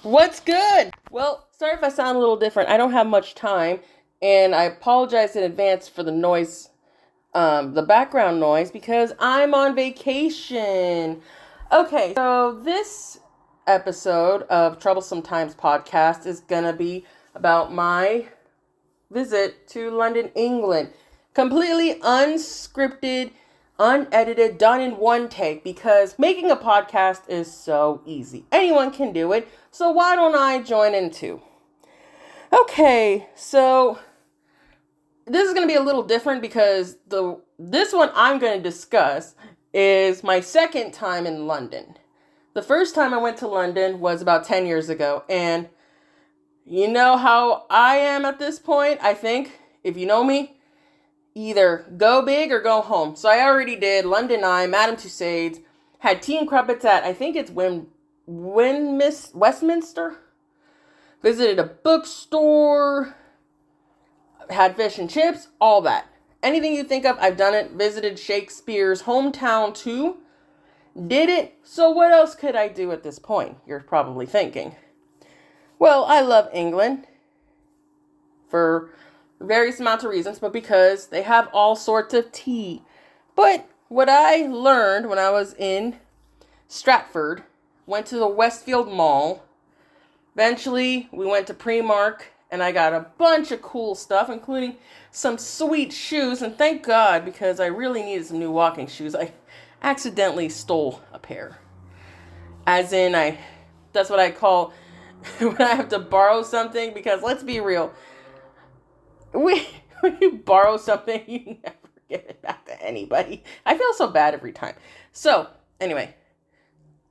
What's good? Well, sorry if I sound a little different. I don't have much time, and I apologize in advance for the noise, the background noise, because I'm on vacation. Okay, so this episode of Troublesome Times podcast is gonna be about my visit to London, England. Completely unscripted, unedited, done in one take because making a podcast is so easy. Anyone can do it. So why don't I join in too? Okay, so this is going to be a little different because this one I'm going to discuss is my second time in London. The first time I went to London was about 10 years ago, and you know how I am at this point, I think, if you know me, either go big or go home. So I already did London Eye, Madame Tussauds, had tea and crumpets at, I think it's Westminster. Visited a bookstore, had fish and chips, all that. Anything you think of, I've done it. Visited Shakespeare's hometown too. Did it. So what else could I do at this point? You're probably thinking. Well, I love England for various amounts of reasons, but because they have all sorts of tea. But what I learned when I was in Stratford, went to the Westfield Mall. Eventually, we went to Primark, and I got a bunch of cool stuff, including some sweet shoes. And thank God, because I really needed some new walking shoes. I accidentally stole a pair. As in, that's what I call when I have to borrow something, because let's be real. When you borrow something, you never give it back to anybody. I feel so bad every time. So, anyway,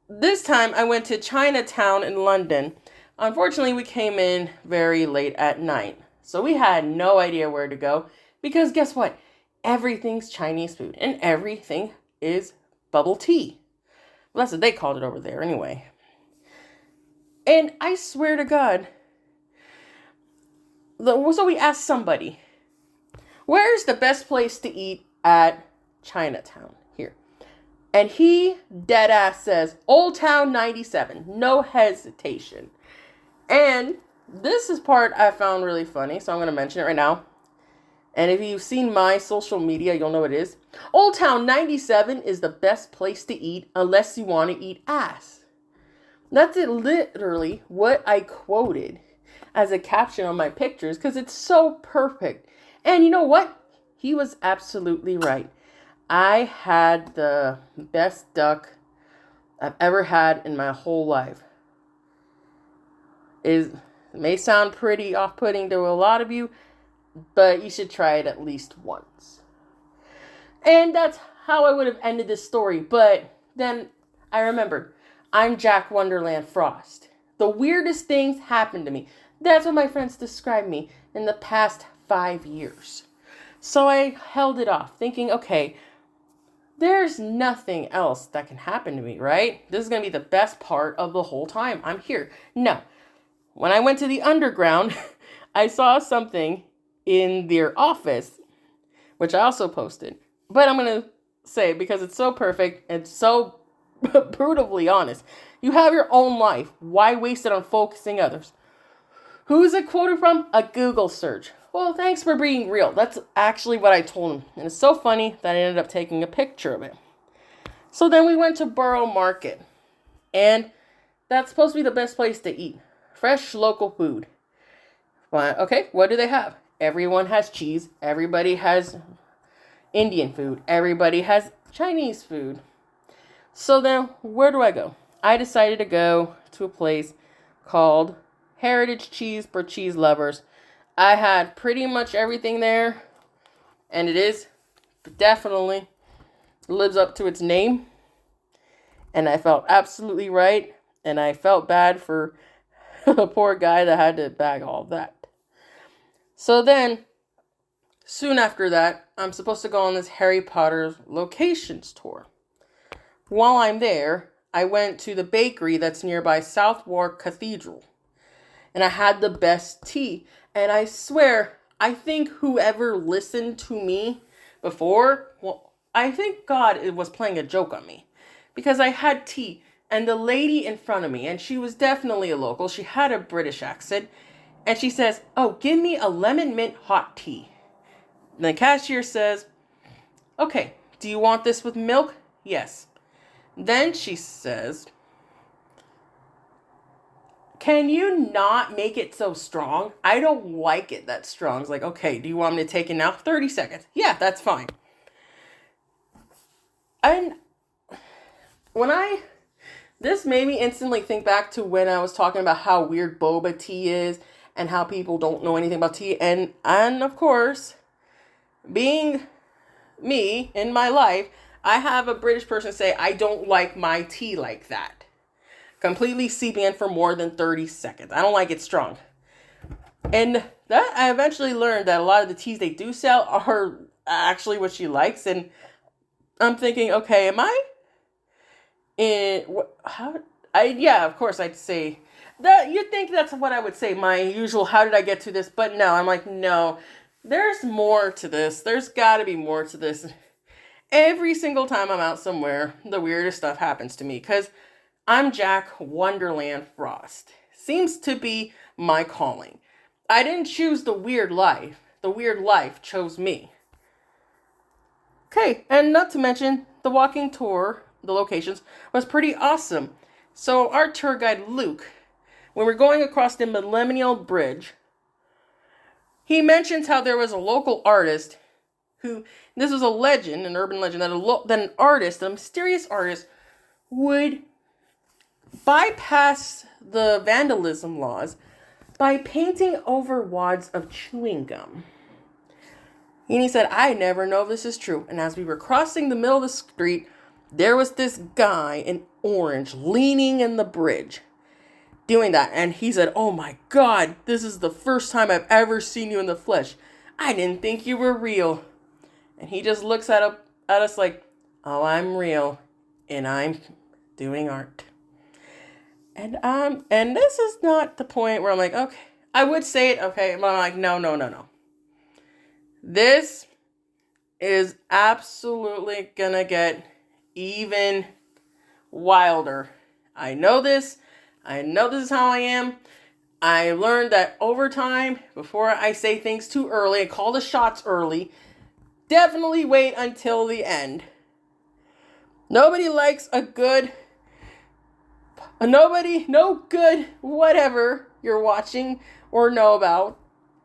this time I went to Chinatown in London. Unfortunately, we came in very late at night. So we had no idea where to go. Because guess what? Everything's Chinese food. And everything is bubble tea. Well, that's what they called it over there anyway. And I swear to God, so we asked somebody, where's the best place to eat at Chinatown here? And he dead ass says, Old Town 97. No hesitation. And this is part I found really funny, so I'm going to mention it right now. And if you've seen my social media, you'll know it is. Old Town 97 is the best place to eat unless you want to eat ass. That's literally what I quoted as a caption on my pictures, because it's so perfect. And you know what? He was absolutely right. I had the best duck I've ever had in my whole life. It may sound pretty off-putting to a lot of you, but you should try it at least once. And that's how I would have ended this story. But then I remembered, I'm Jack Wonderland Frost. The weirdest things happened to me. That's what my friends described me in the past 5 years. So I held it off, thinking, okay, there's nothing else that can happen to me, right? This is going to be the best part of the whole time I'm here. No. When I went to the underground, I saw something in their office, which I also posted. But I'm going to say, because it's so perfect and so brutally honest, you have your own life. Why waste it on focusing others? Who's it quoted from? A Google search. Well, thanks for being real. That's actually what I told him. And it's so funny that I ended up taking a picture of it. So then we went to Borough Market. And that's supposed to be the best place to eat. Fresh local food. Well, okay, what do they have? Everyone has cheese. Everybody has Indian food. Everybody has Chinese food. So then, where do I go? I decided to go to a place called Heritage Cheese for cheese lovers. I had pretty much everything there, and it is definitely lives up to its name. And I felt absolutely right, and I felt bad for the poor guy that had to bag all that. So then, soon after that, I'm supposed to go on this Harry Potter locations tour. While I'm there, I went to the bakery that's nearby Southwark Cathedral. And I had the best tea. And I swear, I think whoever listened to me before, well, I think God was playing a joke on me. Because I had tea And the lady in front of me, and she was definitely a local, she had a British accent, and she says, "Oh, give me a lemon mint hot tea." And the cashier says, "Okay, do you want this with milk?" "Yes." Then she says, "Can you not make it so strong? I don't like it that strong." It's like, "Okay, do you want me to take it now?" 30 seconds. "Yeah, that's fine." And this made me instantly think back to when I was talking about how weird boba tea is and how people don't know anything about tea. And of course, being me in my life, I have a British person say, "I don't like my tea like that. Completely seeping in for more than 30 seconds. I don't like it strong." And that I eventually learned that a lot of the teas they do sell are actually what she likes. And I'm thinking, okay, am I in yeah, of course I'd say that. You'd think that's what I would say, my usual how did I get to this, but no, I'm like, no, there's more to this. There's got to be more to this. Every single time I'm out somewhere, the weirdest stuff happens to me because I'm Jack Wonderland Frost. Seems to be my calling. I didn't choose the weird life. The weird life chose me. Okay, and not to mention, the walking tour, the locations, was pretty awesome. So our tour guide, Luke, when we're going across the Millennial Bridge, he mentions how there was a local artist who, this was a legend, an urban legend, that an artist, a mysterious artist, would bypass the vandalism laws by painting over wads of chewing gum. And he said, "I never know if this is true." And as we were crossing the middle of the street, there was this guy in orange leaning in the bridge doing that. And he said, "Oh my God, this is the first time I've ever seen you in the flesh. I didn't think you were real." And he just looks at us like, "Oh, I'm real and I'm doing art." And this is not the point where I'm like, okay, I would say it, okay, but I'm like, no. This is absolutely gonna get even wilder. I know this is how I am. I learned that over time, before I say things too early and call the shots early, definitely wait until the end. Nobody likes no good whatever you're watching or know about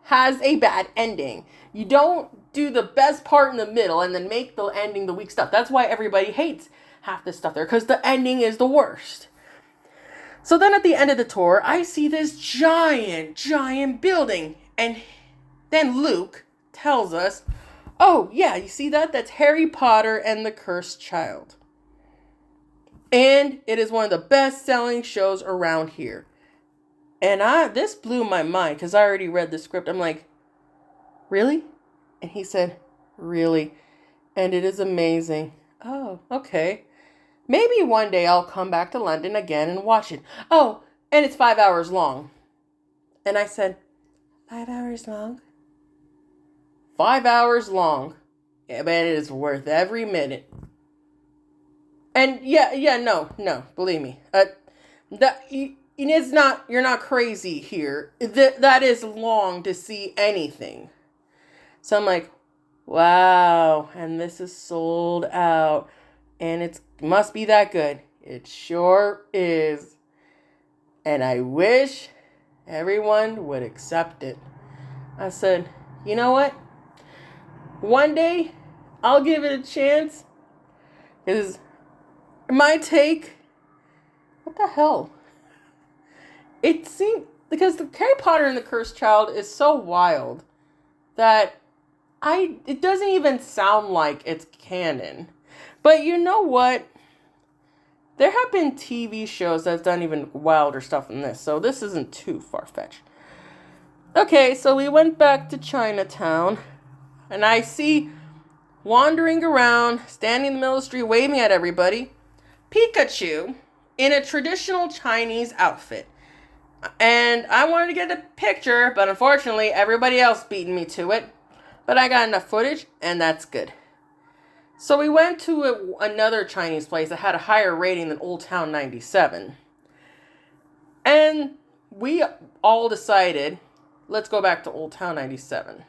has a bad ending. You don't do the best part in the middle and then make the ending the weak stuff. That's why everybody hates half this stuff there, because the ending is the worst. So then at the end of the tour, I see this giant building. And then Luke tells us, "Oh yeah, you see that? That's Harry Potter and the Cursed Child. And it is one of the best-selling shows around here." And this blew my mind because I already read the script. I'm like, "Really?" And he said, "Really. And it is amazing." Oh, okay. Maybe one day I'll come back to London again and watch it. Oh, and it's 5 hours long. And I said, 5 hours long? 5 hours long. Yeah, but it is worth every minute. And no, believe me. It's not, you're not crazy here. That is long to see anything. So I'm like, wow, and this is sold out. And it must be that good. It sure is. And I wish everyone would accept it. I said, you know what? One day, I'll give it a chance. It might take, what the hell? It seemed, because the Harry Potter and the Cursed Child is so wild that it doesn't even sound like it's canon. But you know what? There have been TV shows that's done even wilder stuff than this, so this isn't too far-fetched. Okay, so we went back to Chinatown, and I see, wandering around, standing in the middle of the street, waving at everybody, Pikachu in a traditional Chinese outfit. And I wanted to get a picture, but unfortunately, everybody else beat me to it. But I got enough footage, and that's good. So we went to another Chinese place that had a higher rating than Old Town 97. And we all decided, let's go back to Old Town 97.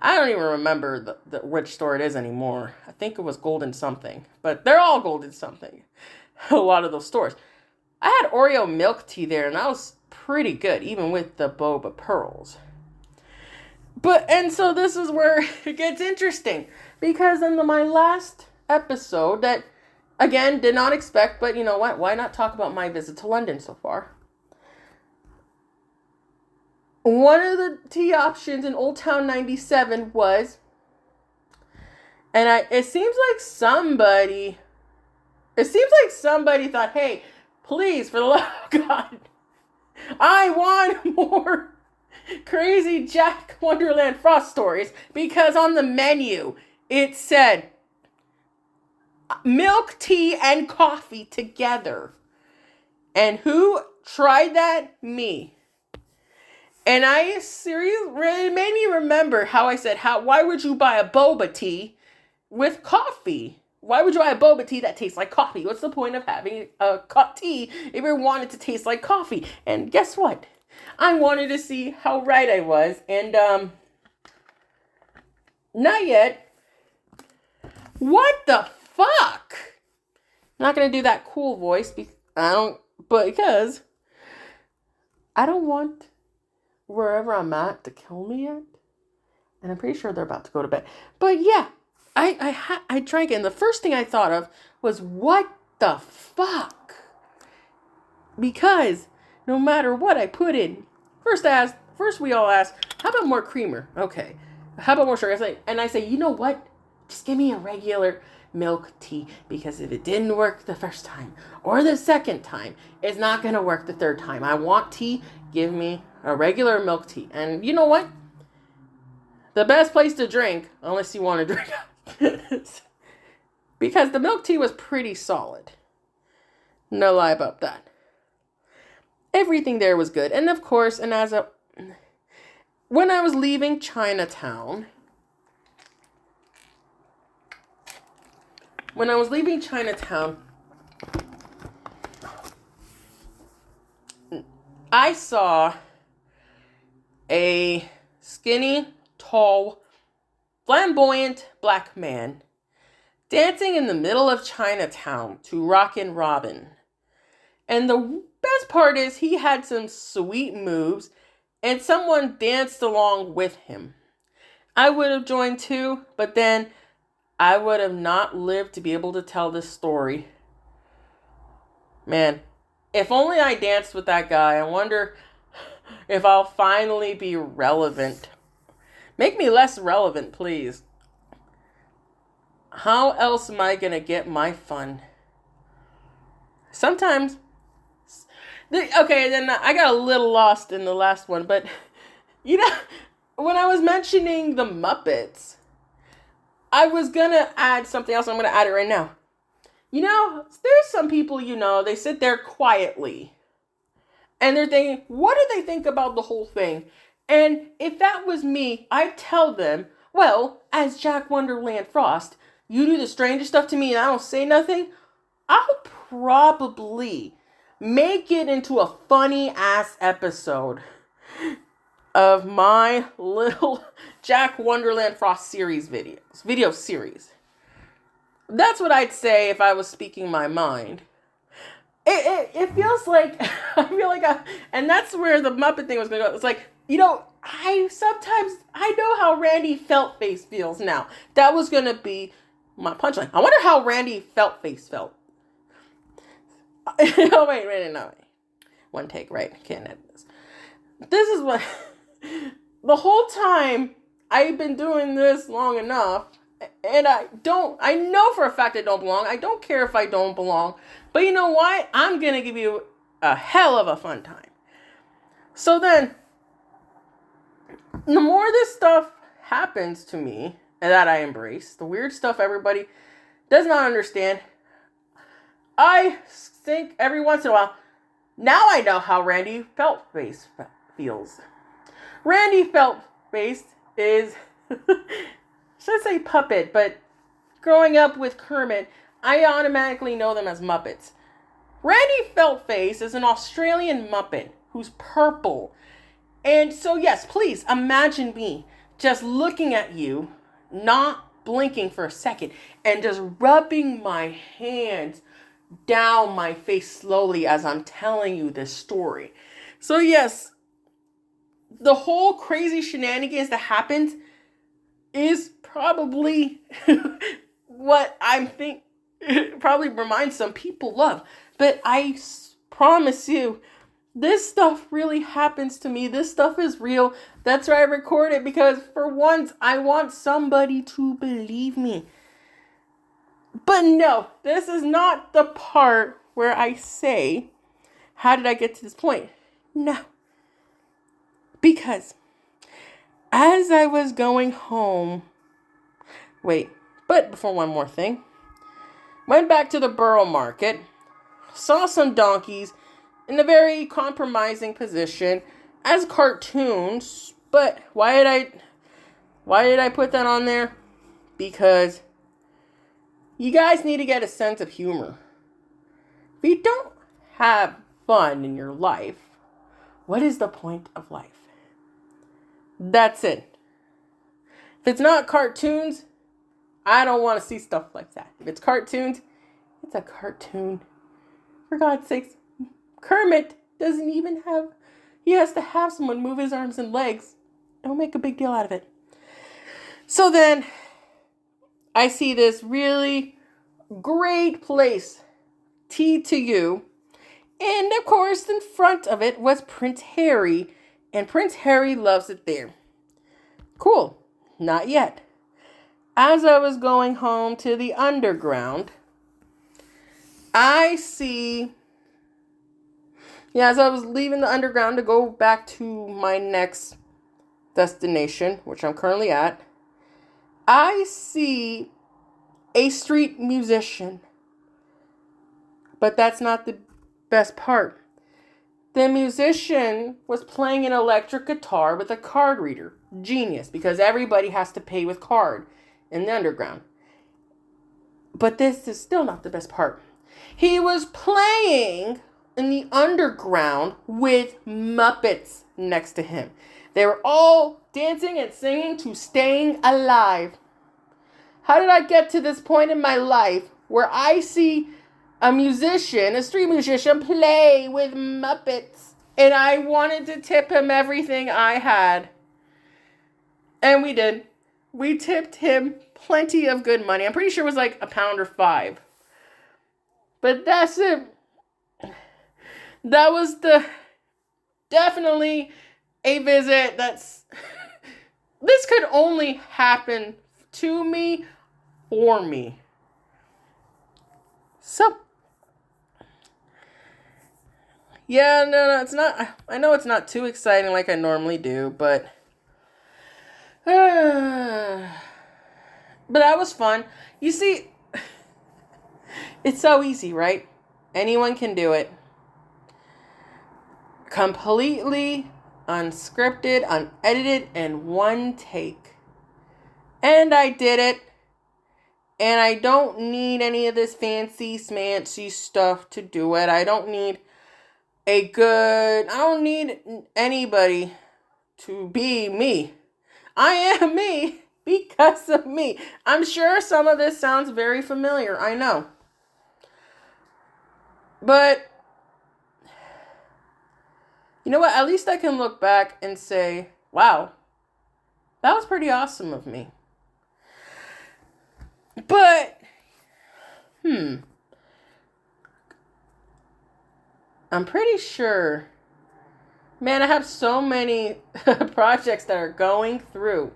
I don't even remember which store it is anymore. I think it was Golden something. But they're all Golden something. A lot of those stores. I had Oreo milk tea there, and that was pretty good, even with the boba pearls. And so this is where it gets interesting. Because in my last episode that, again, did not expect, but you know what? Why not talk about my visit to London so far? One of the tea options in Old Town 97 was, and it seems like somebody thought, hey, please, for the love of God, I want more crazy Jack Wonderland Frost stories, because on the menu it said milk tea and coffee together. And who tried that? Me. And it made me remember how I said, why would you buy a boba tea with coffee? Why would you buy a boba tea that tastes like coffee? What's the point of having a tea if you want it to taste like coffee? And guess what? I wanted to see how right I was. And, not yet. What the fuck? I'm not going to do that cool voice because I don't want wherever I'm at to kill me yet. And I'm pretty sure they're about to go to bed. But yeah, I drank it. And the first thing I thought of was, what the fuck? Because no matter what I put in, first we all asked, how about more creamer? Okay. How about more sugar? I say, you know what? Just give me a regular milk tea, because if it didn't work the first time or the second time, it's not going to work the third time. I want tea. Give me a regular milk tea. And you know what? The best place to drink, unless you want to drink, because the milk tea was pretty solid. No lie about that. Everything there was good. And of course, when I was leaving Chinatown, I saw a skinny, tall, flamboyant black man dancing in the middle of Chinatown to Rockin' Robin. And the best part is he had some sweet moves and someone danced along with him. I would have joined too, but then I would have not lived to be able to tell this story. Man, if only I danced with that guy. I wonder if I'll finally be relevant. Make me less relevant, please. How else am I going to get my fun? Sometimes. Okay, then I got a little lost in the last one. But, when I was mentioning the Muppets, I was going to add something else. I'm going to add it right now. There's some people, they sit there quietly. And they're thinking, what do they think about the whole thing? And if that was me, I'd tell them, well, as Jack Wonderland Frost, you do the strangest stuff to me and I don't say nothing, I'll probably make it into a funny ass episode of my little Jack Wonderland Frost video series. That's what I'd say if I was speaking my mind. It feels like, and that's where the Muppet thing was going to go. It's like, I know how Randy Feltface feels now. That was going to be my punchline. I wonder how Randy Feltface felt. Oh, wait. One take, right? Can't edit this. This is what, the whole time I've been doing this long enough, and I know for a fact I don't belong. I don't care if I don't belong. But you know what? I'm going to give you a hell of a fun time. So then, the more this stuff happens to me, and that I embrace, the weird stuff everybody does not understand, I think every once in a while, now I know how Randy Feltface feels. Randy Feltface is, should I say puppet, but growing up with Kermit, I automatically know them as Muppets. Randy Feltface is an Australian Muppet who's purple. And so, yes, please imagine me just looking at you, not blinking for a second, and just rubbing my hands down my face slowly as I'm telling you this story. So, yes, the whole crazy shenanigans that happened is probably what I think probably reminds some people of. But I promise you, this stuff really happens to me. This stuff is real. That's why I record it, because for once, I want somebody to believe me. But no, this is not the part where I say, how did I get to this point? No. Because as I was going home, but before one more thing, went back to the borough market, saw some donkeys in a very compromising position as cartoons. But why did I put that on there? Because you guys need to get a sense of humor. If you don't have fun in your life, what is the point of life? That's it. If it's not cartoons, I don't want to see stuff like that. If it's cartoons, it's a cartoon. For God's sakes, Kermit doesn't even he has to have someone move his arms and legs. Don't make a big deal out of it. So then, I see this really great place, T2U, and of course, in front of it was Prince Harry, and Prince Harry loves it there. Cool. Not yet. As I was going home to the underground, as I was leaving the underground to go back to my next destination, which I'm currently at, I see a street musician. But that's not the best part. The musician was playing an electric guitar with a card reader. Genius, because everybody has to pay with card in the underground. But this is still not the best part. He was playing in the underground with Muppets next to him. They were all dancing and singing to Staying Alive. How did I get to this point in my life where I see a street musician, play with Muppets, and I wanted to tip him everything I had? And we did. We tipped him plenty of good money. I'm pretty sure it was like £1 or £5. But that's it. That was definitely a visit this could only happen to me, for me. So, yeah, no, it's not, I know it's not too exciting like I normally do, but that was fun. You see, it's so easy, right? Anyone can do it. Completely unscripted, unedited, in one take. And I did it. And I don't need any of this fancy smancy stuff to do it. I don't need anybody to be me. I am me because of me. I'm sure some of this sounds very familiar. I know. But you know what? At least I can look back and say, wow, that was pretty awesome of me. But, I'm pretty sure, man, I have so many projects that are going through.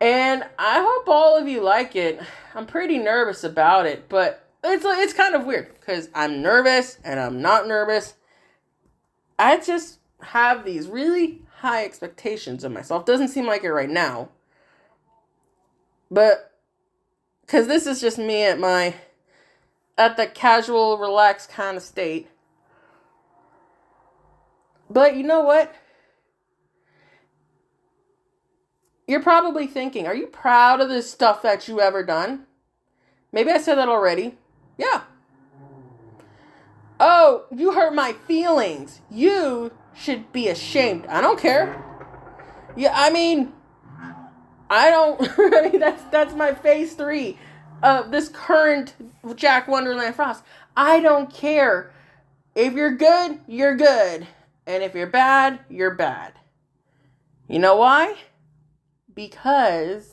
And I hope all of you like it. I'm pretty nervous about it, but it's kind of weird because I'm nervous and I'm not nervous. I just have these really high expectations of myself. Doesn't seem like it right now. But, because this is just me at the casual, relaxed kind of state. But you know what? You're probably thinking, are you proud of the stuff that you ever done? Maybe I said that already. Yeah. Oh, you hurt my feelings. You should be ashamed. I don't care. Yeah, I mean, I don't. I mean, that's my phase 3 of this current Jack Wonderland Frost. I don't care. If you're good, you're good. And if you're bad, you're bad. You know why? Because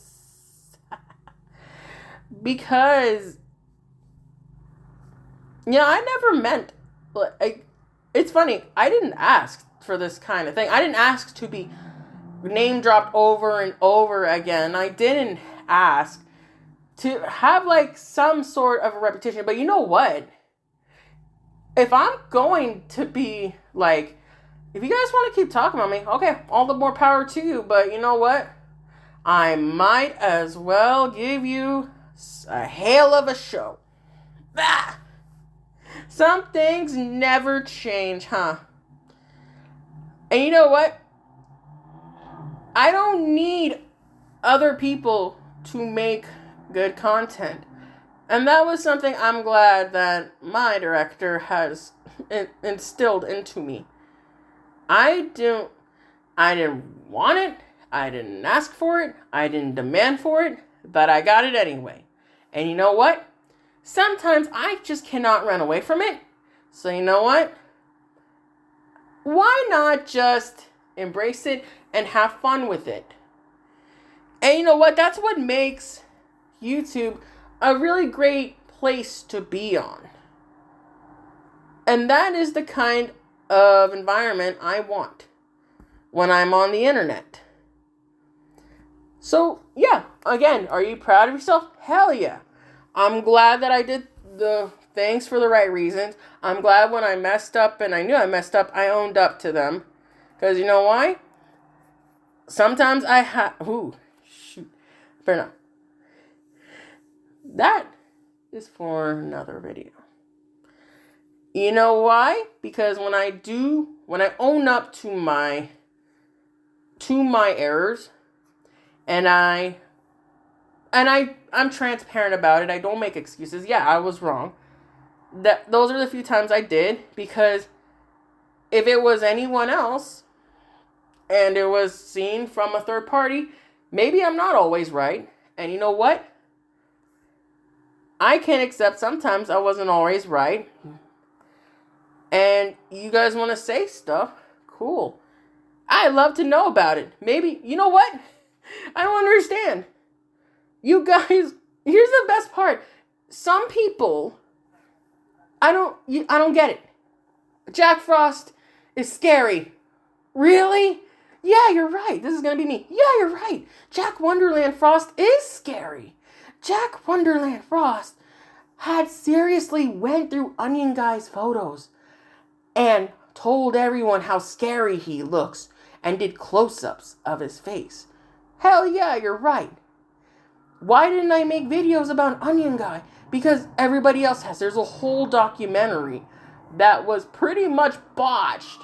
I never meant, it's funny, I didn't ask for this kind of thing. I didn't ask to be name dropped over and over again. I didn't ask to have like some sort of a reputation. But you know what? If I'm going to be like, if you guys want to keep talking about me, okay, all the more power to you. But you know what? I might as well give you a hail of a show. Ah! Some things never change, huh? And you know what? I don't need other people to make good content. And that was something I'm glad that my director has instilled into me. I didn't want it. I didn't ask for it. I didn't demand for it. But I got it anyway. And you know what? Sometimes I just cannot run away from it. So you know what? Why not just embrace it and have fun with it? And you know what? That's what makes YouTube a really great place to be on. And that is the kind of environment I want when I'm on the internet. So, yeah, again, are you proud of yourself? Hell yeah. I'm glad that I did the things for the right reasons. I'm glad when I messed up and I knew I messed up, I owned up to them. Because you know why? Sometimes fair enough. That is for another video. You know why? Because when I own up to my errors, and I'm transparent about it. I don't make excuses. Yeah, I was wrong. Those are the few times I did, because if it was anyone else and it was seen from a third party, maybe I'm not always right. And you know what? I can accept sometimes I wasn't always right. And you guys want to say stuff? Cool. I love to know about it. Maybe, you know what? I don't understand. You guys, here's the best part. Some people, I don't get it. Jack Frost is scary. Really? Yeah, you're right. This is going to be me. Yeah, you're right. Jack Wonderland Frost is scary. Jack Wonderland Frost had seriously went through Onion Guy's photos and told everyone how scary he looks and did close-ups of his face. Hell yeah, you're right. Why didn't I make videos about Onion Guy? Because everybody else has. There's a whole documentary that was pretty much botched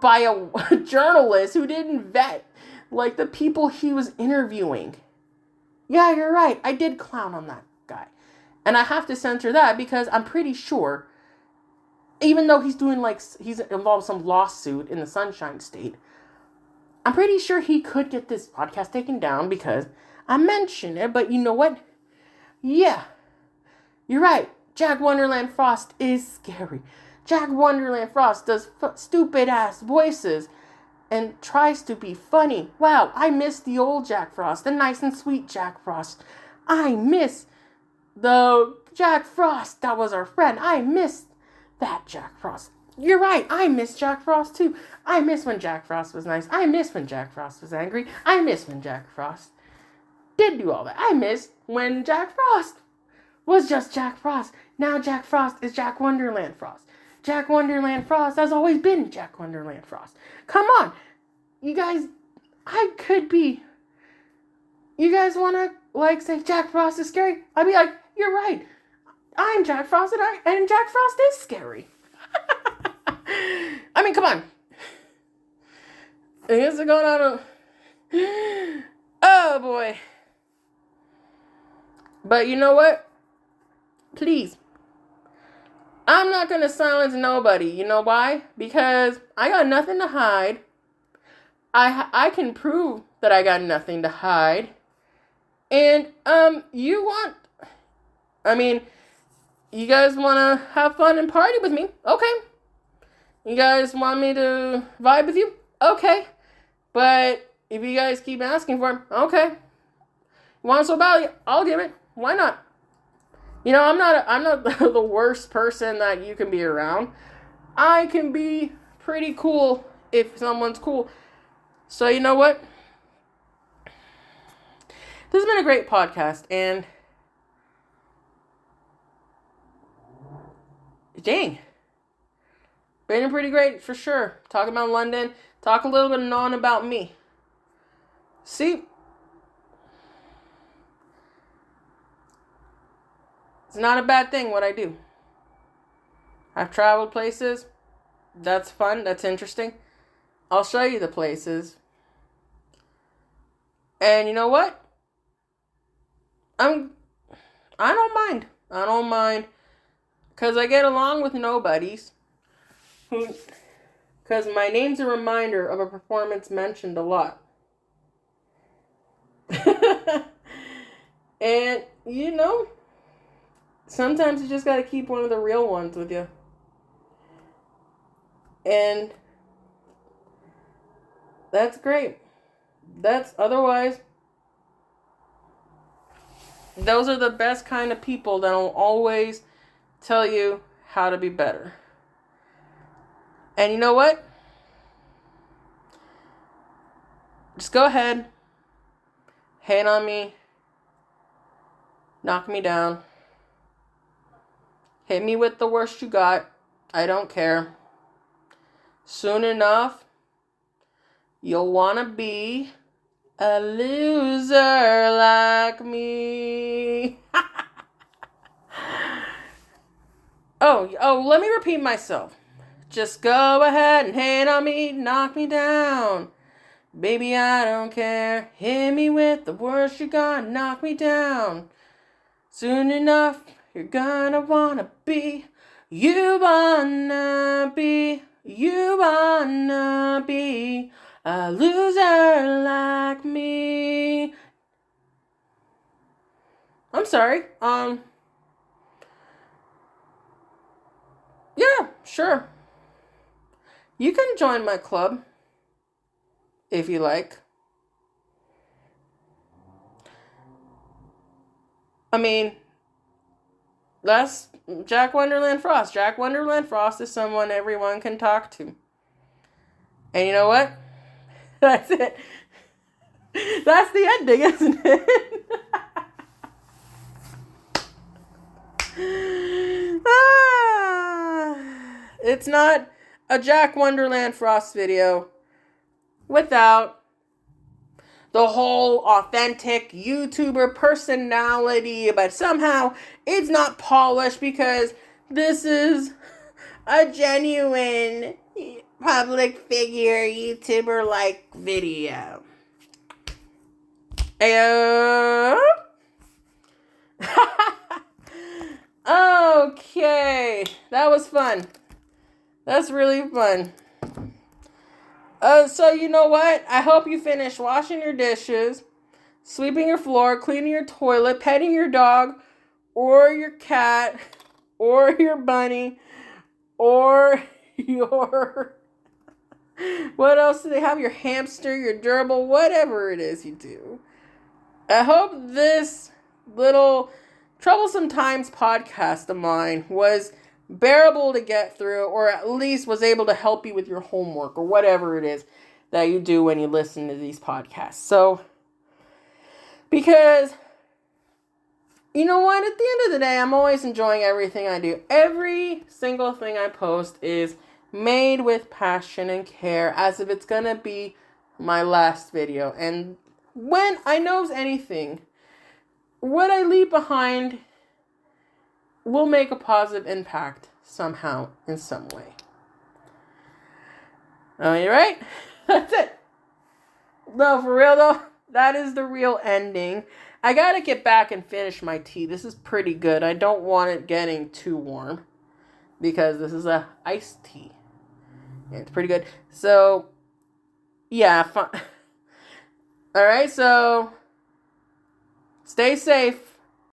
by a journalist who didn't vet like the people he was interviewing. Yeah, you're right. I did clown on that guy. And I have to censor that because I'm pretty sure, even though he's involved in some lawsuit in the Sunshine State, I'm pretty sure he could get this podcast taken down because I mentioned it. But you know what? Yeah, you're right. Jack Wonderland Frost is scary. Jack Wonderland Frost does stupid ass voices and tries to be funny. Wow, I miss the old Jack Frost, the nice and sweet Jack Frost. I miss the Jack Frost that was our friend. I miss that Jack Frost. You're right, I miss Jack Frost too. I miss when Jack Frost was nice. I miss when Jack Frost was angry. I miss when Jack Frost did do all that. I miss when Jack Frost was just Jack Frost. Now Jack Frost is Jack Wonderland Frost. Jack Wonderland Frost has always been Jack Wonderland Frost. Come on. You guys, you guys want to, say Jack Frost is scary? I'd be like, you're right. I'm Jack Frost and Jack Frost is scary. I mean, come on. I guess going on Oh boy. But you know what? Please. I'm not going to silence nobody. You know why? Because I got nothing to hide. I can prove that I got nothing to hide. And, you guys want to have fun and party with me? Okay. You guys want me to vibe with you? Okay. But if you guys keep asking for it, okay. You want so badly, I'll give it. Why not? You know, I'm not the worst person that you can be around. I can be pretty cool if someone's cool. So you know what? This has been a great podcast, and dang, been pretty great for sure. Talking about London, talk a little bit on about me. See, it's not a bad thing what I do. I've traveled places. That's fun. That's interesting. I'll show you the places. And you know what? I don't mind. I don't mind. Because I get along with nobodies. Because my name's a reminder of a performance mentioned a lot. And, you know, sometimes you just got to keep one of the real ones with you. And that's great. Otherwise, those are the best kind of people that will always tell you how to be better. And you know what? Just go ahead. Hate on me. Knock me down. Hit me with the worst you got. I don't care. Soon enough, you'll want to be a loser like me. Oh, let me repeat myself. Just go ahead and hate on me, knock me down. Baby, I don't care. Hit me with the worst you got, knock me down. Soon enough, you're gonna wanna be. You wanna be a loser like me. I'm sorry. Yeah, sure. You can join my club if you like. I mean, that's Jack Wonderland Frost. Jack Wonderland Frost is someone everyone can talk to. And you know what? That's it. That's the ending, isn't it? It's not a Jack Wonderland Frost video without the whole authentic YouTuber personality, but somehow it's not polished because this is a genuine public figure YouTuber-like video. Ayo. Okay, that was fun. That's really fun. So you know what? I hope you finish washing your dishes, sweeping your floor, cleaning your toilet, petting your dog, or your cat, or your bunny, or your... What else do they have? Your hamster, your gerbil, whatever it is you do. I hope this little Troublesome Times podcast of mine was bearable to get through, or at least was able to help you with your homework or whatever it is that you do when you listen to these podcasts. So, because, you know what, at the end of the day, I'm always enjoying everything I do. Every single thing I post is made with passion and care, as if it's gonna be my last video. And when I knows anything, what I leave behind will make a positive impact somehow, in some way. Alright? That's it. No, for real though, that is the real ending. I gotta get back and finish my tea. This is pretty good. I don't want it getting too warm because this is a iced tea. Yeah, it's pretty good. So, yeah. All right, so stay safe.